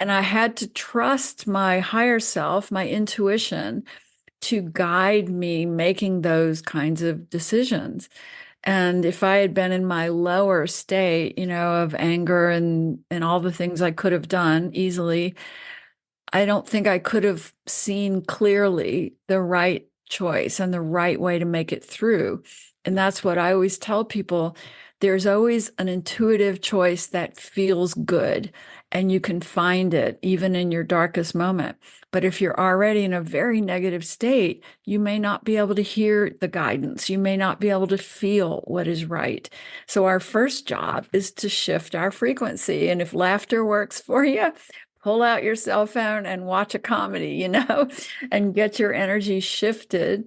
And I had to trust my higher self, my intuition, to guide me making those kinds of decisions. And if I had been in my lower state, of anger and all the things I could have done easily, I don't think I could have seen clearly the right choice and the right way to make it through. And that's what I always tell people. There's always an intuitive choice that feels good. and you can find it even in your darkest moment. But if you're already in a very negative state, you may not be able to hear the guidance. You may not be able to feel what is right. So our first job is to shift our frequency. And if laughter works for you, pull out your cell phone and watch a comedy, and get your energy shifted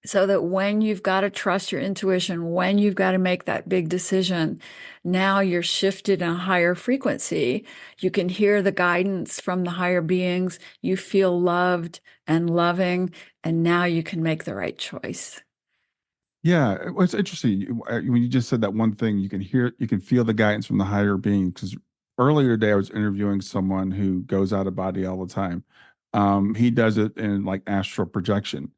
so that when you've got to trust your intuition, when you've got to make that big decision, now you're shifted in a higher frequency. You can hear the guidance from the higher beings. You feel loved and loving, and now you can make the right choice. Yeah, it's interesting when you just said that one thing. You can feel the guidance from the higher being. Because earlier today I was interviewing someone who goes out of body all the time. He does it in like astral projection,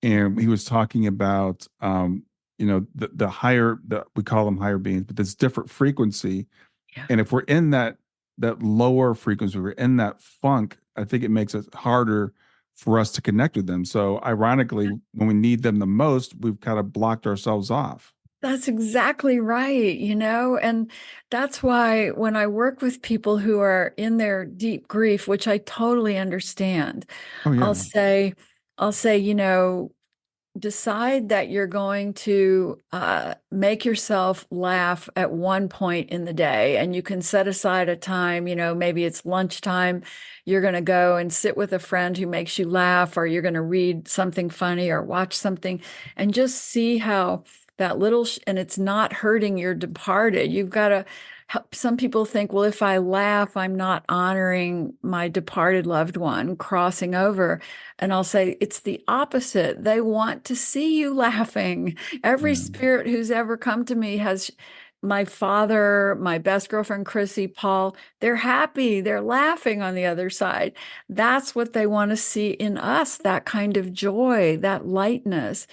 and he was talking about the higher, we call them higher beings, but this different frequency. Yeah. And if we're in that lower frequency, we're in that funk, I think it makes it harder for us to connect with them. So ironically, when we need them the most, we've kind of blocked ourselves off. That's exactly right, and that's why when I work with people who are in their deep grief, which I totally understand, Oh yeah. I'll say, decide that you're going to make yourself laugh at one point in the day, and you can set aside a time, maybe it's lunchtime. You're going to go and sit with a friend who makes you laugh, or you're going to read something funny or watch something, and just see how that little, and it's not hurting your departed. You've got to help. Some people think, well, if I laugh, I'm not honoring my departed loved one crossing over. And I'll say it's the opposite. They want to see you laughing. Every spirit who's ever come to me has, my father, my best girlfriend, Chrissy, Paul, they're happy. They're laughing on the other side. That's what they want to see in us, that kind of joy, that lightness.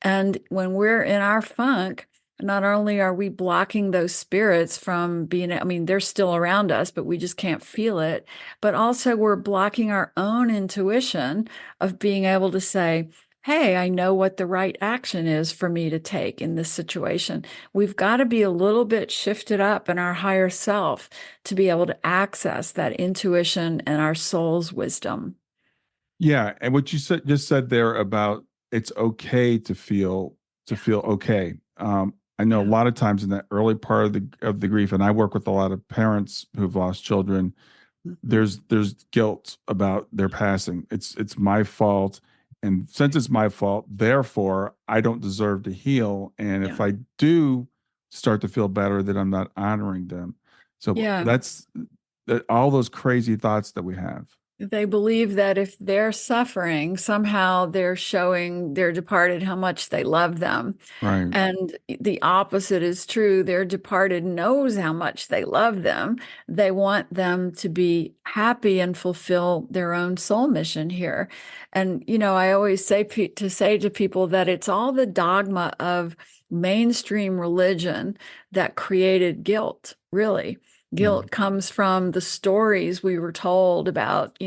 And when we're in our funk, not only are we blocking those spirits from being, they're still around us, but we just can't feel it. But also we're blocking our own intuition of being able to say, hey, I know what the right action is for me to take in this situation. We've got to be a little bit shifted up in our higher self to be able to access that intuition and our soul's wisdom. Yeah, and what you just said there about it's okay to feel okay. I know a lot of times in that early part of the grief, and I work with a lot of parents who've lost children. There's guilt about their passing. It's my fault, and since it's my fault, therefore I don't deserve to heal. And if I do start to feel better, that I'm not honoring them. So that's all those crazy thoughts that we have. They believe that if they're suffering, somehow they're showing their departed how much they love them. Right. And the opposite is true. Their departed knows how much they love them. They want them to be happy and fulfill their own soul mission here. And, I always say to people that it's all the dogma of mainstream religion that created guilt, really. Guilt comes from the stories we were told about,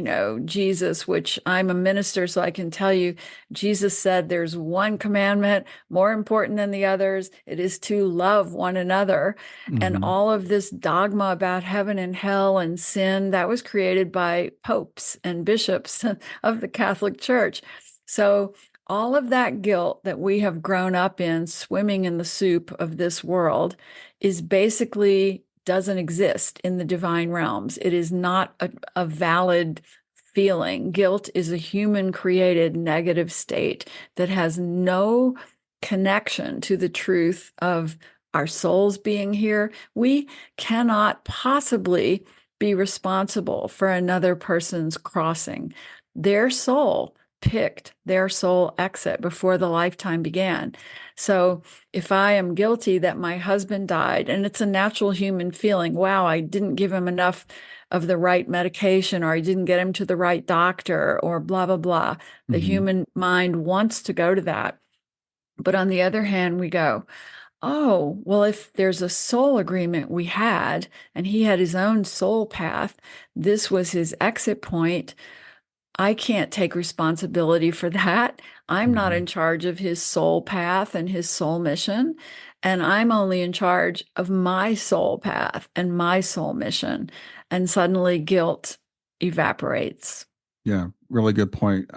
Jesus, which I'm a minister, so I can tell you, Jesus said there's one commandment more important than the others. It is to love one another. And all of this dogma about heaven and hell and sin, that was created by popes and bishops of the Catholic Church. So all of that guilt that we have grown up in, swimming in the soup of this world, is basically doesn't exist in the divine realms. It is not a valid feeling. Guilt is a human created negative state that has no connection to the truth of our souls being here. We cannot possibly be responsible for another person's crossing. Their soul picked their soul exit before the lifetime began. So if I am guilty that my husband died, and it's a natural human feeling, wow, I didn't give him enough of the right medication, or I didn't get him to the right doctor, or blah, blah, blah. The human mind wants to go to that. But on the other hand, we go, oh, well, if there's a soul agreement we had, and he had his own soul path, this was his exit point. I can't take responsibility for that. I'm not in charge of his soul path and his soul mission. and I'm only in charge of my soul path and my soul mission. And suddenly guilt evaporates. Yeah, really good point.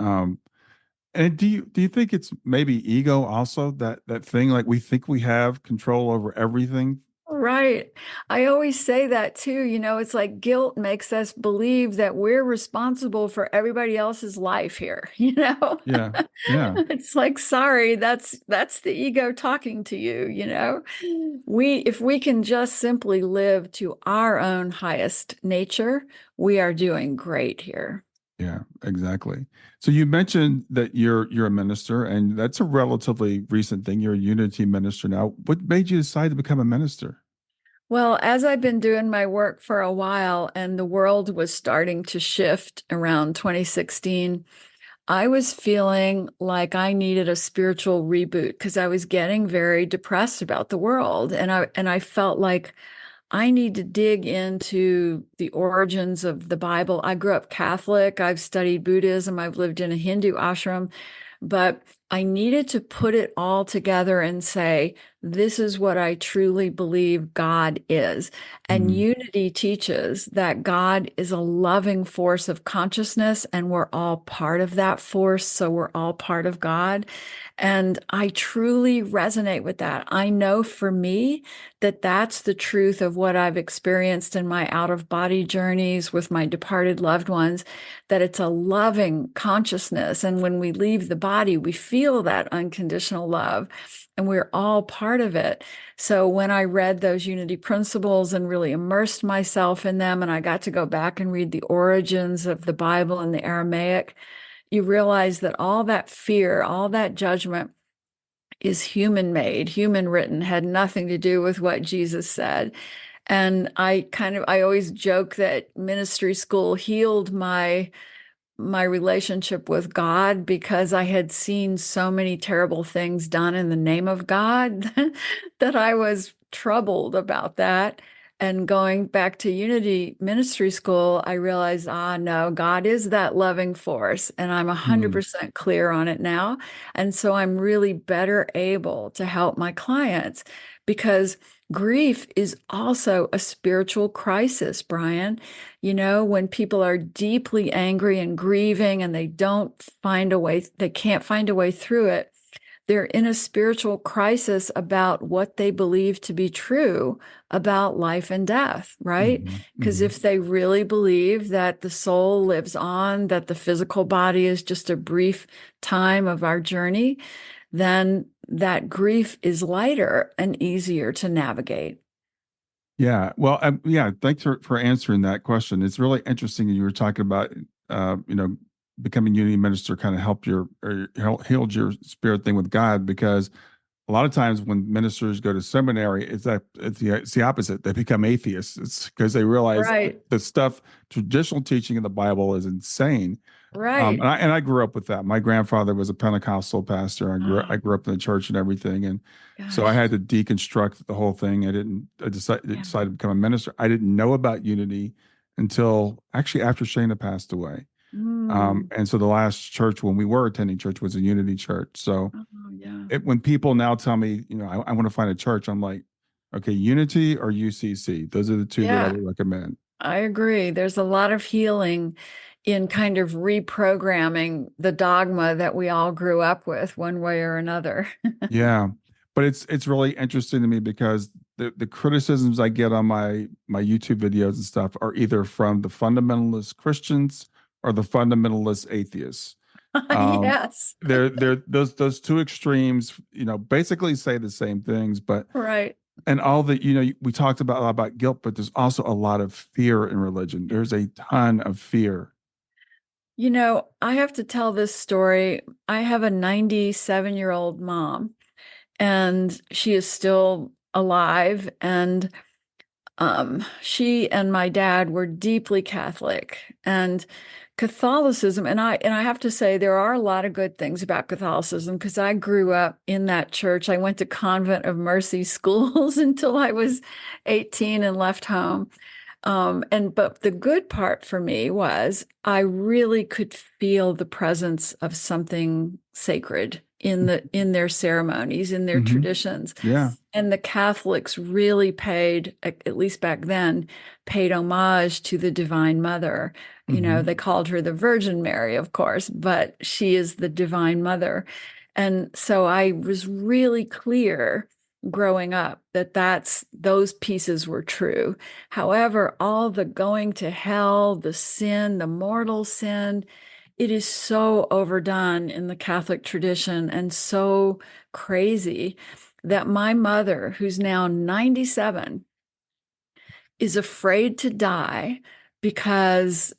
And do you think it's maybe ego also, that thing, like we think we have control over everything? Right. I always say that too. It's like guilt makes us believe that we're responsible for everybody else's life here, you know? Yeah, yeah, It's like, sorry, that's the ego talking to you. If we can just simply live to our own highest nature, we are doing great here. yeah, exactly. So you mentioned that you're a minister, and that's a relatively recent thing. You're a unity minister now. What made you decide to become a minister? Well, as I've been doing my work for a while and the world was starting to shift around 2016, I was feeling like I needed a spiritual reboot because I was getting very depressed about the world. And I felt like I need to dig into the origins of the Bible. I grew up Catholic. I've studied Buddhism. I've lived in a Hindu ashram, but I needed to put it all together and say, this is what I truly believe God is. And Mm, unity teaches that God is a loving force of consciousness, and we're all part of that force. So we're all part of God. And I truly resonate with that. I know for me that that's the truth of what I've experienced in my out of body journeys with my departed loved ones, that it's a loving consciousness. And when we leave the body, we feel that unconditional love, and we're all part of it. So when I read those unity principles and really immersed myself in them, and I got to go back and read the origins of the Bible in the Aramaic, you realize that all that fear, all that judgment is human made, human written, had nothing to do with what Jesus said. And I always joke that ministry school healed my relationship with God because I had seen so many terrible things done in the name of God that I was troubled about that. And going back to Unity Ministry School, I realized, no, God is that loving force, and I'm mm. 100% clear on it now. And so I'm really better able to help my clients because grief is also a spiritual crisis, Brian. When people are deeply angry and grieving and they can't find a way through it, they're in a spiritual crisis about what they believe to be true about life and death, right? Mhm, Because mhm. if they really believe that the soul lives on, that the physical body is just a brief time of our journey, then that grief is lighter and easier to navigate. Yeah. Well, yeah, thanks for answering that question. It's really interesting. You were talking about, uh, you know, becoming unity minister kind of helped healed your spirit thing with God, because a lot of times when ministers go to seminary, it's the opposite. They become atheists. It's because they realize Right, the stuff, traditional teaching in the Bible is insane. right. And I grew up with that. My grandfather was a Pentecostal pastor. I Oh, grew up in the church and everything, and so I gosh. had to deconstruct the whole thing. Yeah. Decided to become a minister. I didn't know about unity until actually after Shana passed away. Mm. And so the last church when we were attending church was a unity church. So Oh, yeah. when people now tell me, I want to find a church, I'm like, okay, unity or UCC. Those are the two that I Yeah, would recommend. I agree. There's a lot of healing in kind of reprogramming the dogma that we all grew up with one way or another. Yeah, but it's really interesting to me because the criticisms I get on my YouTube videos and stuff are either from the fundamentalist Christians or the fundamentalist atheists. Um, Yes, they're those two extremes, basically say the same things, but right. and all the we talked about a lot about guilt, but there's also a lot of fear in religion. There's a ton of fear. I have to tell this story. I have a 97-year-old mom, and she is still alive. And she and my dad were deeply Catholic, and Catholicism, and I have to say there are a lot of good things about Catholicism because I grew up in that church. I went to Convent of Mercy schools until I was 18 and left home. But the good part for me was I really could feel the presence of something sacred in their ceremonies, in their Hmm. traditions. Yeah. And the Catholics really paid, at least back then, paid homage to the Divine Mother. You know, Hmm. they called her the Virgin Mary, of course, but she is the Divine Mother. And so I was really clear growing up that those pieces were true. However, all the going to hell, the sin, the mortal sin, it is so overdone in the Catholic tradition and so crazy that my mother, who's now 97, is afraid to die because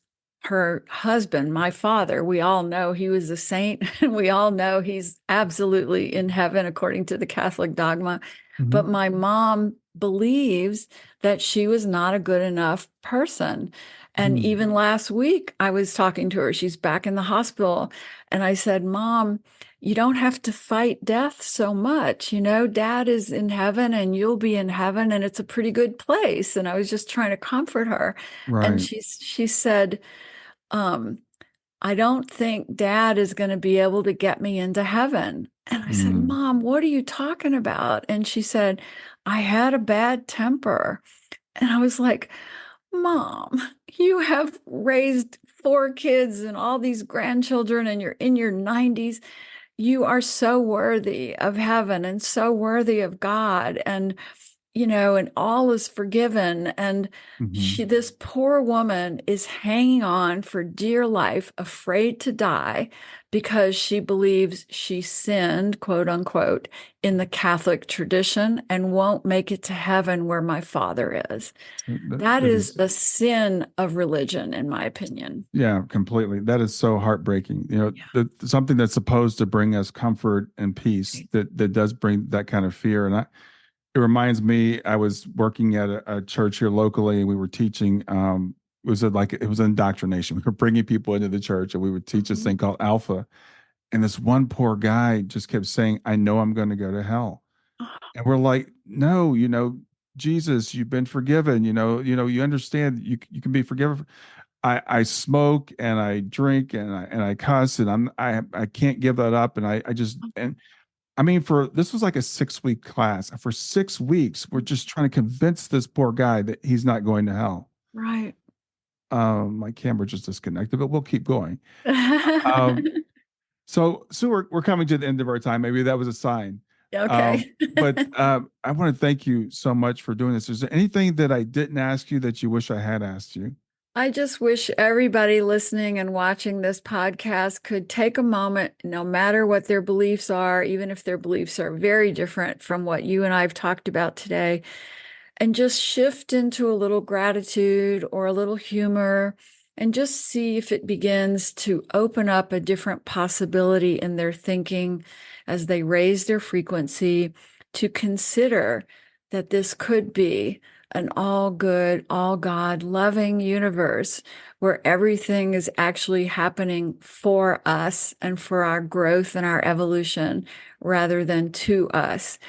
her husband, my father, we all know he was a saint and we all know he's absolutely in heaven according to the Catholic dogma. But Hmm. my mom believes that she was not a good enough person. And Hmm. even last week, I was talking to her. She's back in the hospital. And I said, Mom, you don't have to fight death so much. You know, Dad is in heaven and you'll be in heaven, and it's a pretty good place. And I was just trying to comfort her. And Right. she said, um, I don't think Dad is going to be able to get me into heaven. And I said, Mm. Mom, what are you talking about? And she said, I had a bad temper. And I was like, Mom, you have raised 4 kids and all these grandchildren, and you're in your 90s. You are so worthy of heaven and so worthy of God. And all is forgiven. And Hmm. this poor woman is hanging on for dear life, afraid to die because she believes she sinned, quote unquote, in the Catholic tradition and won't make it to heaven where my father is. That That is is, the sin of religion, in my opinion. yeah, completely. That is so heartbreaking. Yeah. Something that's supposed to bring us comfort and peace Right. that does bring that kind of fear. It reminds me, I was working at a church here locally, and we were teaching. It was indoctrination. We were bringing people into the church, and we would teach this Mhm. thing called Alpha. And this one poor guy just kept saying, "I know I'm going to go to hell." And we're like, "No, Jesus, you've been forgiven. You understand. You can be forgiven." I smoke and I drink and I cuss, and I can't give that up. And I just, and I mean, for this was like a 6 week class. For 6 weeks, we're just trying to convince this poor guy that he's not going to hell. Right. My camera just disconnected, but we'll keep going. Um, so we're coming to the end of our time. Maybe that was a sign. Okay. But I want to thank you so much for doing this. Is there anything that I didn't ask you that you wish I had asked you? I just wish everybody listening and watching this podcast could take a moment, no matter what their beliefs are, even if their beliefs are very different from what you and I have talked about today, and just shift into a little gratitude or a little humor and just see if it begins to open up a different possibility in their thinking as they raise their frequency to consider that this could be an all good, all God loving universe where everything is actually happening for us and for our growth and our evolution rather than to us.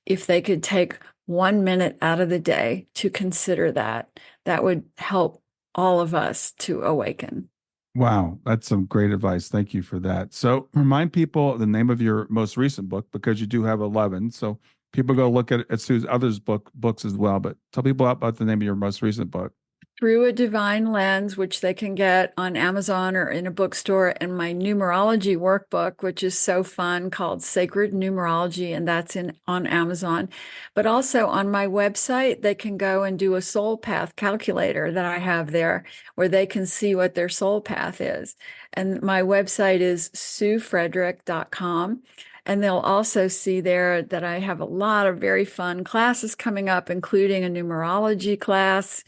If they could take 1 minute out of the day to consider that, that would help all of us to awaken. Wow, that's some great advice. Thank you for that. So, remind people the name of your most recent book because you do have 11. So, people go look at Sue's others books as well. But tell people about the name of your most recent book. Through a Divine Lens, which they can get on Amazon or in a bookstore, and my numerology workbook, which is so fun, called Sacred Numerology, and that's on Amazon. But also on my website, they can go and do a soul path calculator that I have there, where they can see what their soul path is. And my website is suefrederick.com. And they'll also see there that I have a lot of very fun classes coming up, including a numerology class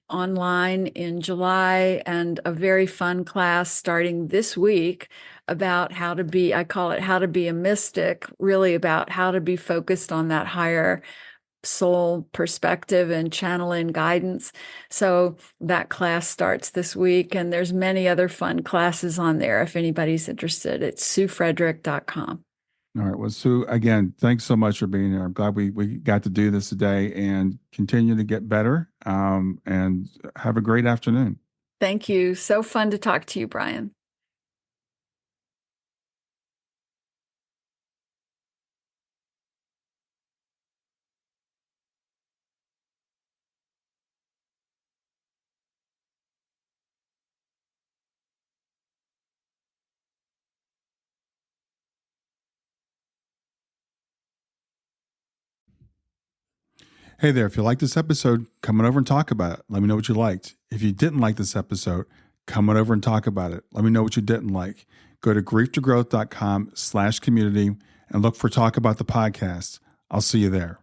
online in July and a very fun class starting this week about how to be, I call it how to be a mystic, really about how to be focused on that higher soul perspective and channel in guidance. So that class starts this week, and there's many other fun classes on there if anybody's interested. It's suefrederick.com. All right. Well, Sue, again, thanks so much for being here. I'm glad we got to do this today and continue to get better and have a great afternoon. Thank you. So fun to talk to you, Brian. Hey there, if you liked this episode, come on over and talk about it. Let me know what you liked. If you didn't like this episode, come on over and talk about it. Let me know what you didn't like. Go to grieftogrowth.com/community and look for Talk About the Podcast. I'll see you there.